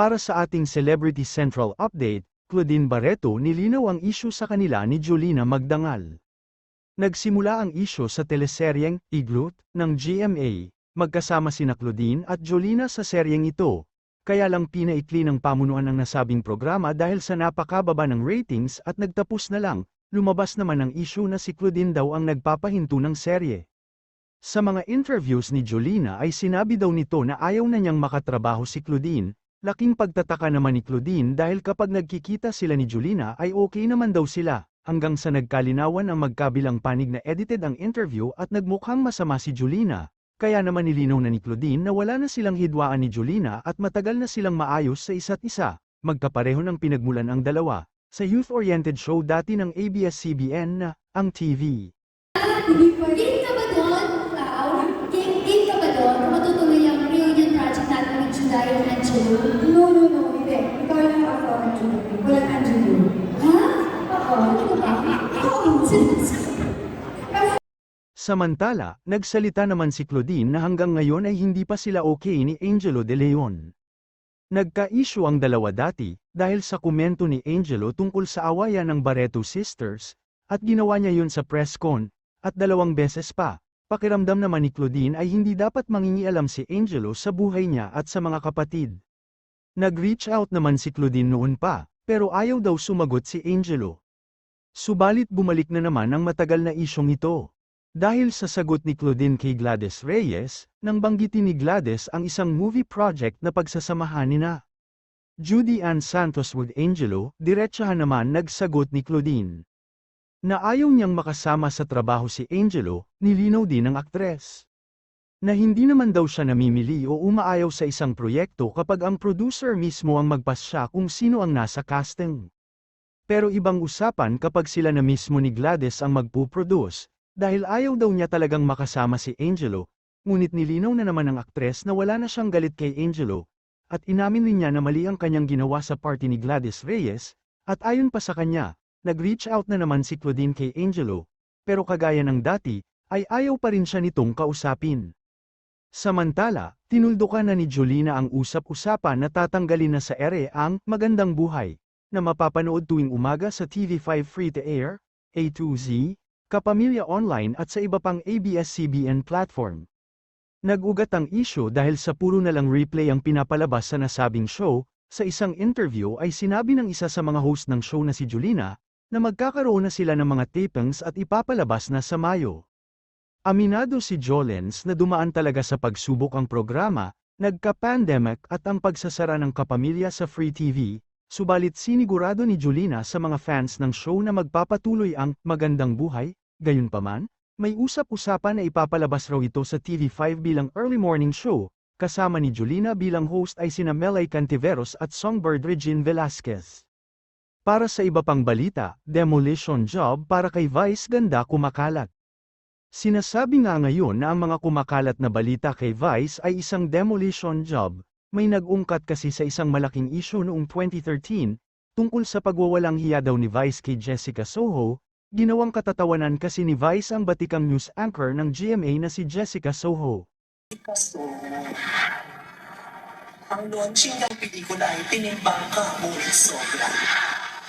Para sa ating Celebrity Central Update, Claudine Barreto nilinaw ang isyu sa kanila ni Jolina Magdangal. Nagsimula ang isyu sa teleseryeng Iglot ng GMA, magkasama sina Claudine at Jolina sa seryeng ito, kaya lang pinaikli ng pamunuan ng nasabing programa dahil sa napakababa ng ratings at nagtapos na lang, lumabas naman ang isyu na si Claudine daw ang nagpapahinto ng serye. Sa mga interviews ni Jolina ay sinabi daw nito na ayaw na niyang makatrabaho si Claudine. Laking pagtataka naman ni Claudine dahil kapag nagkikita sila ni Jolina ay okay naman daw sila, hanggang sa nagkalinawan ang magkabilang panig na edited ang interview at nagmukhang masama si Jolina, kaya naman nilinaw na ni Claudine na wala na silang hidwaan ni Jolina at matagal na silang maayos sa isa't isa, magkapareho ng pinagmulan ang dalawa, sa youth-oriented show dati ng ABS-CBN na, Ang TV. Game ka ba doon, Cloud? Game ka ba doon? Kung matutuloy ang reunion project natin with Juday and Angelo? No, hindi. Ikaw lang ako, Angelo. Walang Angelo. Ha? Oo. Ano ba? Oo. Samantala, nagsalita naman si Claudine na hanggang ngayon ay hindi pa sila okay ni Angelo De Leon. Nagka-issue ang dalawa dati, dahil sa komento ni Angelo tungkol sa awayan ng Barreto sisters, at ginawa niya yun sa press con, at 2 beses pa. Pakiramdam naman ni Claudine ay hindi dapat mangingialam si Angelo sa buhay niya at sa mga kapatid. Nag-reach out naman si Claudine noon pa, pero ayaw daw sumagot si Angelo. Subalit bumalik na naman ang matagal na isyong ito. Dahil sa sagot ni Claudine kay Gladys Reyes, nang banggitin ni Gladys ang isang movie project na pagsasamahan nina Judy Ann Santos with Angelo, diretsahan naman nagsagot ni Claudine na ayaw niyang makasama sa trabaho si Angelo, nilinaw din ng aktres na hindi naman daw siya namimili o umaayaw sa isang proyekto kapag ang producer mismo ang magpasya kung sino ang nasa casting. Pero ibang usapan kapag sila na mismo ni Gladys ang magpuproduce, dahil ayaw daw niya talagang makasama si Angelo, ngunit nilinaw na naman ng aktres na wala na siyang galit kay Angelo, at inamin din niya na mali ang kanyang ginawa sa party ni Gladys Reyes, at ayon pa sa kanya, nag-reach out na naman si Claudine kay Angelo, pero kagaya ng dati, ay ayaw pa rin siya nitong kausapin. Samantala, tinuldukan na ni Jolina ang usap-usapan na tatanggalin na sa ere ang Magandang Buhay, na mapapanood tuwing umaga sa TV5 Free-to-Air, A2Z, Kapamilya Online at sa iba pang ABS-CBN platform. Nag-ugat ang issue dahil sa puro na lang replay ang pinapalabas sa nasabing show. Sa isang interview ay sinabi ng isa sa mga host ng show na si Jolina, na magkakaroon na sila ng mga tapings at ipapalabas na sa Mayo. Aminado si Jolens na dumaan talaga sa pagsubok ang programa, nagka-pandemic at ang pagsasara ng Kapamilya sa Free TV, subalit sinigurado ni Jolina sa mga fans ng show na magpapatuloy ang Magandang Buhay, gayunpaman, may usap-usapan na ipapalabas raw ito sa TV5 bilang early morning show, kasama ni Jolina bilang host ay sina Melay Cantiveros at Songbird Regine Velasquez. Para sa iba pang balita, demolition job para kay Vice ganda kumakalat. Sinasabi nga ngayon na ang mga kumakalat na balita kay Vice ay isang demolition job. May nag-ungkat kasi sa isang malaking issue noong 2013, tungkol sa pagwawalang hiya daw ni Vice kay Jessica Soho, ginawang katatawanan kasi ni Vice ang batikang news anchor ng GMA na si Jessica Soho. So, ang launching ng pelikula ay tinimbang ka, ngunit sobra.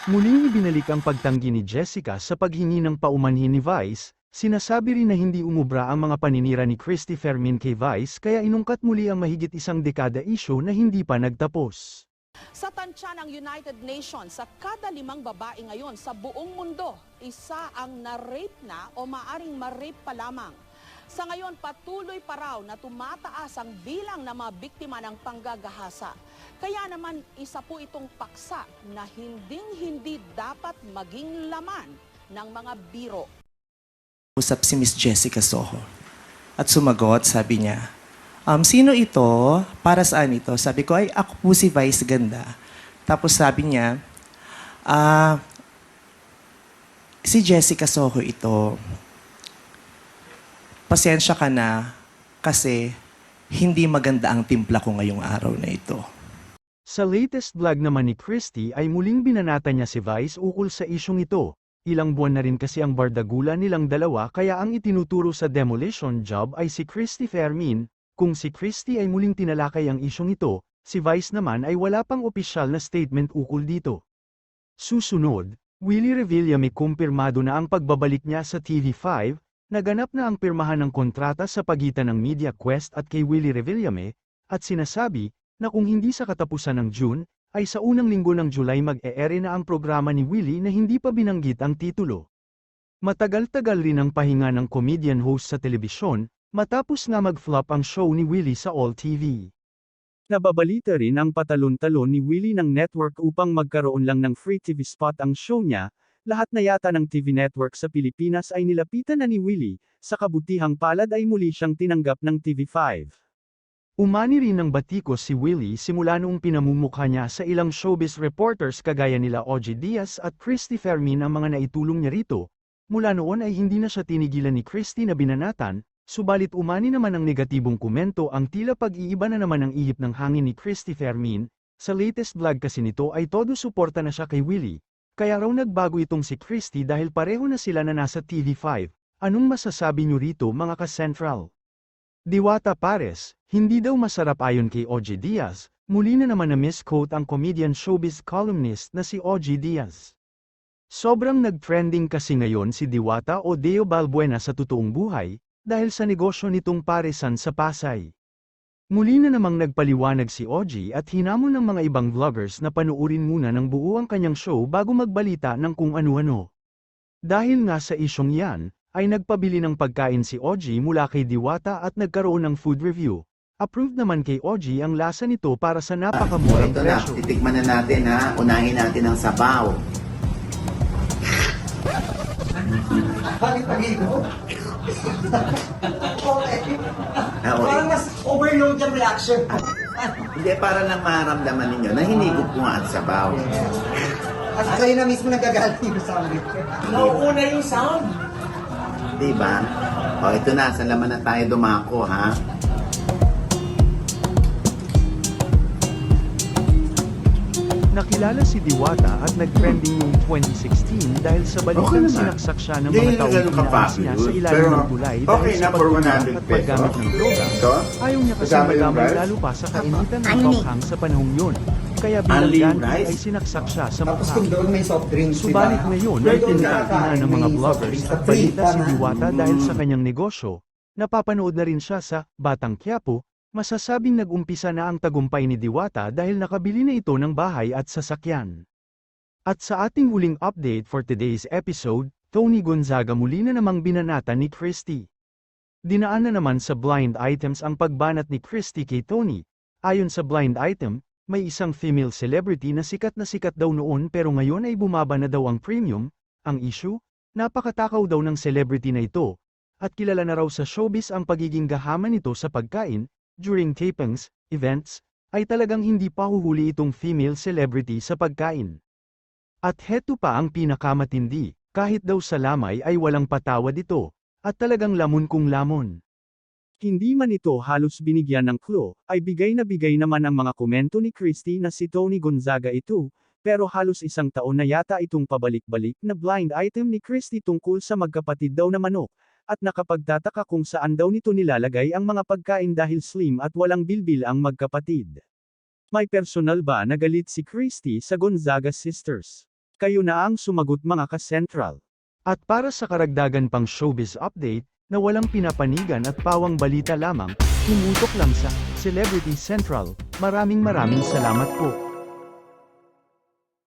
Muling ibinalik ang pagtanggi ni Jessica sa paghingi ng paumanhin ni Vice, sinasabi rin na hindi umubra ang mga paninira ni Christy Fermin kay Vice kaya inungkat muli ang mahigit 1 dekada issue na hindi pa nagtapos. Sa tansya ng United Nations, sa kada 5 babae ngayon sa buong mundo, isa ang na-rape na o maaring ma-rape pa lamang. Sa ngayon, patuloy pa raw na tumataas ang bilang ng mga biktima ng panggagahasa. Kaya naman, isa po itong paksa na hinding-hindi dapat maging laman ng mga biro. Usap si Miss Jessica Soho. At sumagot, sabi niya, sino ito? Para saan ito? Sabi ko, ay ako po si Vice Ganda. Tapos sabi niya, si Jessica Soho ito. Pasensya ka na kasi hindi maganda ang timpla ko ngayong araw na ito. Sa latest vlog naman ni Christy ay muling binanata niya si Vice ukol sa isyong ito. Ilang buwan na rin kasi ang bardagulan nilang dalawa kaya ang itinuturo sa demolition job ay si Christy Fermin. Kung si Christy ay muling tinalakay ang isyong ito, si Vice naman ay wala pang opisyal na statement ukol dito. Susunod, Willie Revilla may kumpirmado na ang pagbabalik niya sa TV5, naganap na ang pirmahan ng kontrata sa pagitan ng Media Quest at kay Willie Revillame, at sinasabi, na kung hindi sa katapusan ng June, ay sa unang linggo ng July mag-e-ere na ang programa ni Willie na hindi pa binanggit ang titulo. Matagal-tagal rin ang pahinga ng comedian host sa telebisyon, matapos nga mag-flop ang show ni Willie sa All TV. Nababalita rin ang patalon-talon ni Willie ng network upang magkaroon lang ng free TV spot ang show niya, lahat na yata ng TV network sa Pilipinas ay nilapitan na ni Willie, sa kabutihang palad ay muli siyang tinanggap ng TV5. Umani rin ng batikos si Willie simula noong pinamumukha niya sa ilang showbiz reporters kagaya nila OG Diaz at Christy Fermin ang mga naitulong niya rito. Mula noon ay hindi na siya tinigilan ni Christy na binanatan, subalit umani naman ng negatibong komento ang tila pag-iiba na naman ang ihip ng hangin ni Christy Fermin. Sa latest vlog kasi nito ay todo suporta na siya kay Willie. Kaya raw nagbago itong si Christy dahil pareho na sila na nasa TV5. Anong masasabi niyo rito mga ka-Central? Diwata Pares, hindi daw masarap ayon kay OG Diaz, muli na naman na misquote ang comedian showbiz columnist na si OG Diaz. Sobrang nag-trending kasi ngayon si Diwata o Deo Balbuena sa totoong buhay, dahil sa negosyo nitong paresan sa Pasay. Muli na namang nagpaliwanag si OG at hinamon ng mga ibang vloggers na panuurin muna ng buo ang kanyang show bago magbalita ng kung ano-ano. Dahil nga sa isyong yan, ay nagpabili ng pagkain si OG mula kay Diwata at nagkaroon ng food review. Approved naman kay OG ang lasa nito para sa napakamurang Ito na, presyo. titikman na natin ha. Unahin natin ang sabaw. Bakit pag-igo? Okay. Ah, okay. Parang mas overload yung reaction. Hindi, para lang maramdaman ninyo na hinigop ko nga ang sabaw. At kayo na mismo nagagalit yung sound. Nauuna yung sound. Diba? O, ito na. Sa laman na tayo dumako, ha? Nakilala si Diwata at nag-trending noong 2016 dahil sa balitang naman. sinaksak siya ng Hindi mga na taong ganun pinaas ka-fabulous, niya sa ilalim pero ng tulay okay dahil na sa for pagtulak 100 at paggamit ng droga. Ito? Ayaw niya kasi Kasama yung madamay rice? lalo pa sa kainitan ng Ano ni? kauhang sa panahong yun. Kaya bilang Only ganti rice? ay sinaksak siya sa Tapos mukha. kung doon may soft drinks, Subalit ngayon ay tinatangina ng mga vloggers at balita si Diwata dahil sa Mm. kanyang negosyo. Napapanood na rin siya sa Batang Quiapo. Masasabing nag-umpisa na ang tagumpay ni Diwata dahil nakabili na ito ng bahay at sasakyan. At sa ating huling update for today's episode, Tony Gonzaga muli na namang binanatan ni Christy. Dinaan na naman sa blind items ang pagbanat ni Christy kay Tony. Ayon sa blind item, may isang female celebrity na sikat daw noon pero ngayon ay bumaba na daw ang premium. Ang issue? Napakatakaw daw ng celebrity na ito. At kilala na raw sa showbiz ang pagiging gahaman nito sa pagkain. During tapings, events, ay talagang hindi pa huhuli itong female celebrity sa pagkain. At heto pa ang pinakamatindi, kahit daw sa lamay ay walang patawad ito, at talagang lamon kung lamon. Hindi man ito halos binigyan ng clue, ay bigay naman ang mga komento ni Christy na si Tony Gonzaga ito, pero halos isang taon na yata itong pabalik-balik na blind item ni Christy tungkol sa magkapatid daw na manok, at nakapagtataka kung saan daw nito nilalagay ang mga pagkain dahil slim at walang bilbil ang magkapatid. May personal ba na galit si Christy sa Gonzaga sisters? Kayo na ang sumagot mga ka-Central. At para sa karagdagan pang showbiz update, na walang pinapanigan at pawang balita lamang, tumutok lang sa Celebrity Central. Maraming salamat po.